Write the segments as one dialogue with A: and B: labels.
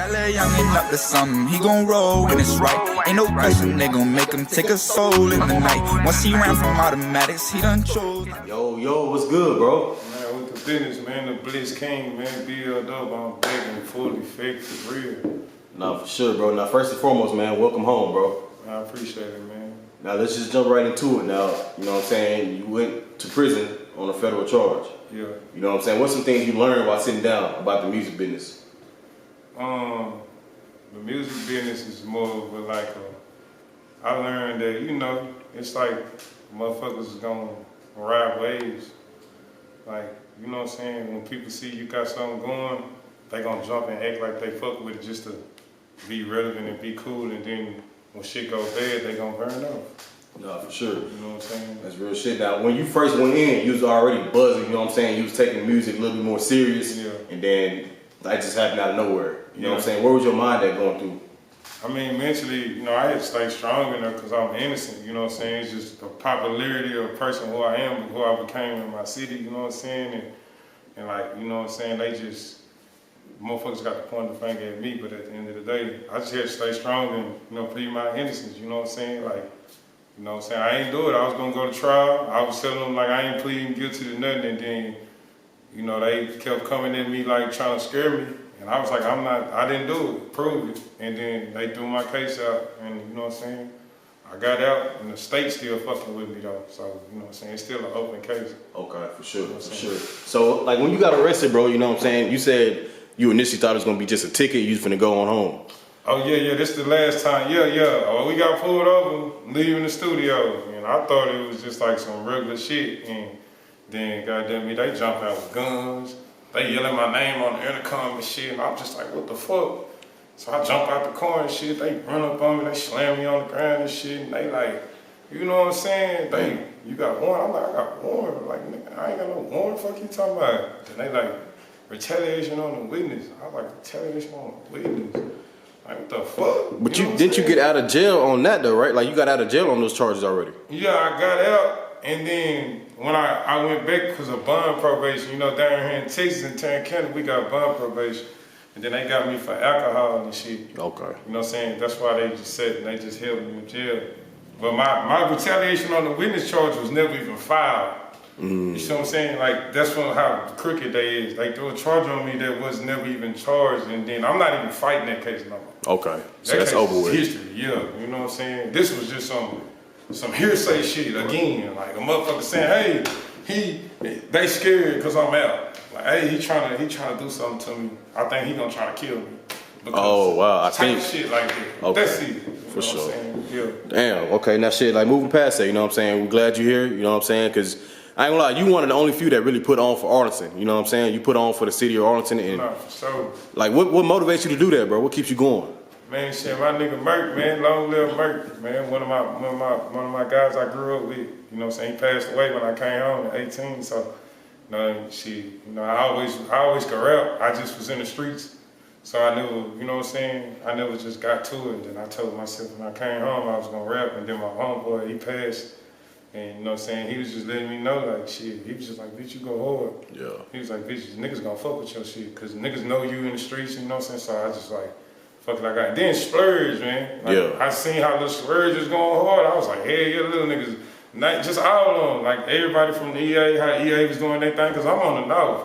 A: That little youngin' up to something, he gon' roll when it's right. Ain't no question, they gon' make him take a soul in the night. Once he ran from automatics, he done chose.
B: Yo, what's good, bro?
C: Man, with the business, man, the Blitz King, man, build up, I'm back and fully fixed, real.
B: Nah, for sure, bro. Now, first and foremost, man, welcome home, bro.
C: I appreciate it, man.
B: Now, let's just jump right into it now. You know what I'm saying? You went to prison on a federal charge.
C: Yeah.
B: You know what I'm saying? What's some things you learned while sitting down about the music business?
C: The music business is more of I learned that, you know, it's like motherfuckers is gonna ride waves. Like, you know what I'm saying? When people see you got something going, they gonna jump and act like they fuck with it just to be relevant and be cool, and then when shit goes bad, they gonna burn off.
B: Nah, for sure.
C: You know what I'm saying?
B: That's real shit. Now, when you first went in, you was already buzzing, you know what I'm saying? You was taking music a little bit more serious,
C: Yeah.
B: and then that just happened out of nowhere. You know what I'm
C: Yeah.
B: saying? Where was your mind at going through?
C: I mean, mentally, you know, I had to stay strong in there because I'm innocent, you know what I'm saying? It's just the popularity of the person who I am, who I became in my city, you know what I'm saying? And like, you know what I'm saying, they just, motherfuckers got to point the finger at me, but at the end of the day, I just had to stay strong and, you know, plead my innocence, you know what I'm saying? Like, you know what I'm saying, I ain't do it, I was gonna go to trial, I was telling them like I ain't pleading guilty to nothing, and then, you know, they kept coming at me like trying to scare me. And I was like, I didn't do it, prove it. And then they threw my case out, and you know what I'm saying? I got out, and the state still fucking with me though. So, you know what I'm saying? It's still an open case.
B: Okay, for sure,
C: You know
B: for sure. So, like, when you got arrested, bro, you know what I'm saying? You said you initially thought it was gonna be just a ticket, you was finna go on home.
C: Oh yeah, this the last time, yeah. Oh, we got pulled over, leaving the studio. And I thought it was just like some regular shit. And then, goddamn me, they jumped out with guns. They yelling my name on the intercom and shit, and I'm just like, what the fuck? So I jump out the car and shit, they run up on me, they slam me on the ground and shit, and they like, you know what I'm saying? You got warrant? I'm like, I got warrant. Like, nigga, I ain't got no warrant, fuck you talking about? And they like, retaliation on the witness. I was like, retaliation on the witness? Like, what the fuck?
B: But didn't you get out of jail on that though, right? Like, you got out of jail on those charges already.
C: Yeah, I got out. And then when I went back because of bond probation, you know, down here in Texas and Tarrant County, we got bond probation. And then they got me for alcohol and shit.
B: Okay.
C: You know what I'm saying? That's why they just said, and they just held me in jail. But my retaliation on the witness charge was never even filed. You see what I'm saying? Like, that's how crooked they is. They threw a charge on me that was never even charged, and then I'm not even fighting that case no more.
B: Okay. So that's over with.
C: History, yeah. You know what I'm saying? This was just some hearsay shit again. Like a motherfucker saying, hey, they scared because I'm out. Like, hey, he trying to do something to me. I think he gonna try to kill me.
B: Oh wow, I
C: type
B: think
C: shit like that.
B: Okay.
C: That's it.
B: For sure.
C: Yeah.
B: Damn. Okay. Now shit. Like moving past that, you know what I'm saying? We're glad you're here. You know what I'm saying? Because I ain't gonna lie, you one of the only few that really put on for Arlington. You know what I'm saying? You put on for the city of Arlington, and
C: Nah, for sure.
B: like what motivates you to do that, bro? What keeps you going?
C: Man, shit, my nigga Merk, man, long live Merk, man. One of my guys I grew up with. You know what I'm saying? He passed away when I came home at 18. So, you know, I always could rap. I just was in the streets, so I knew, you know what I'm saying? I never just got to it. And then I told myself when I came home I was gonna rap. And then my homeboy, he passed, and you know what I'm saying? He was just letting me know, like, shit. He was just like, bitch, you go hard.
B: Yeah.
C: He was like, bitch, niggas gonna fuck with your shit, cause niggas know you in the streets. You know what I'm saying? So I just like. Fuck it, I got. Then Splurge, man. Like,
B: yeah.
C: I seen how little Splurge was going hard. I was like, hey, yeah, little niggas. Not just all of them. Like everybody from the EA, how EA was doing their thing, because I'm on the north.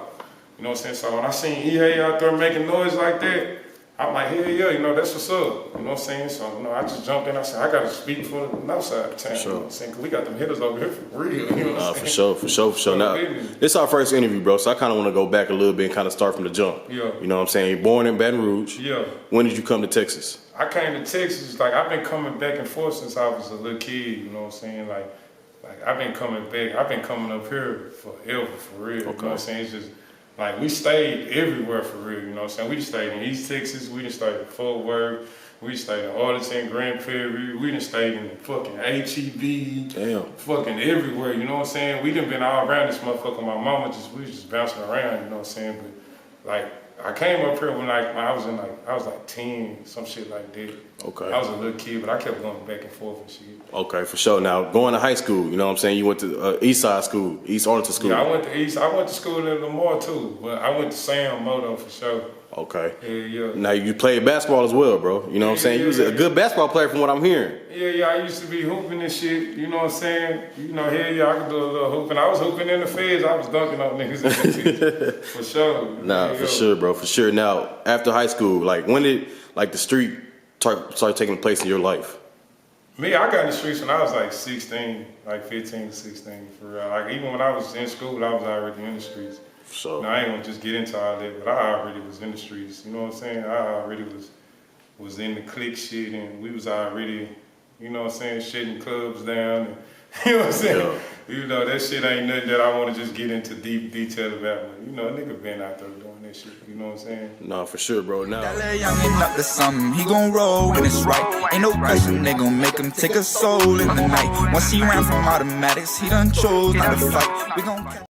C: You know what I'm saying? So when I seen EA out there making noise like that, I'm like, hell yeah, you know, that's what's up. You know what I'm saying? So, you know, I just jumped in. I said, I got to speak for the north side of town.
B: Sure.
C: You know what I'm saying? Because we got them hitters over here for real. You know what I'm saying?
B: For sure. Now, this is our first interview, bro, so I kind of want to go back a little bit and kind of start from the jump.
C: Yeah.
B: You know what I'm saying? You're born in Baton Rouge.
C: Yeah.
B: When did you come to Texas?
C: I came to Texas, like, I've been coming back and forth since I was a little kid, you know what I'm saying? Like I've been coming back, I've been coming up here forever, for real.
B: Okay.
C: You know what I'm saying? It's just, like, we stayed everywhere for real, you know what I'm saying? We just stayed in East Texas, we just stayed in Fort Worth, we just stayed in Arlington, Grand Prairie, we just stayed in fucking HEB,
B: Damn.
C: fucking everywhere, you know what I'm saying? We done been all around this motherfucker, my mama we was just bouncing around, you know what I'm saying? But, like, I came up here when I was 10, some shit like that.
B: Okay.
C: I was a little kid, but I kept going back and forth and shit.
B: Okay, for sure. Now, going to high school, you know what I'm saying? You went to East Side School, East Arlington School.
C: Yeah, I went to school in Lamar too, but I went to Sam Moto for sure.
B: Okay.
C: Yeah.
B: Now you played basketball as well, bro. You know what I'm saying? You was a good basketball player from what I'm hearing.
C: Yeah, I used to be hooping and shit, you know what I'm saying? You know, hell yeah, I could do a little hooping. I was hooping in the feds, I was dunking on niggas in the feds, for sure.
B: Nah, for sure, bro, for sure. Now, after high school, like, when did, like, the street start taking place in your life?
C: Me, I got in the streets when I was like 16, like 15 to 16, for real. Like, even when I was in school, I was already in the streets.
B: So
C: Now, I ain't gonna just get into all that, but I already was in the streets, you know what I'm saying? I already was in the clique shit, and we was already, you know what I'm saying, shutting clubs down, and, you know what I'm saying?
B: Yeah.
C: You know, that shit ain't nothing that I wanna just get into deep detail about, but, you know, a nigga been out there doing that shit, you know what I'm saying?
B: no, for sure, bro. Now,
A: That little youngin' up to something, he gon' roll when it's right. Ain't no question, they gon' make him take a soul in the night. Once he ran from automatics, he done chose not to fight. We gon'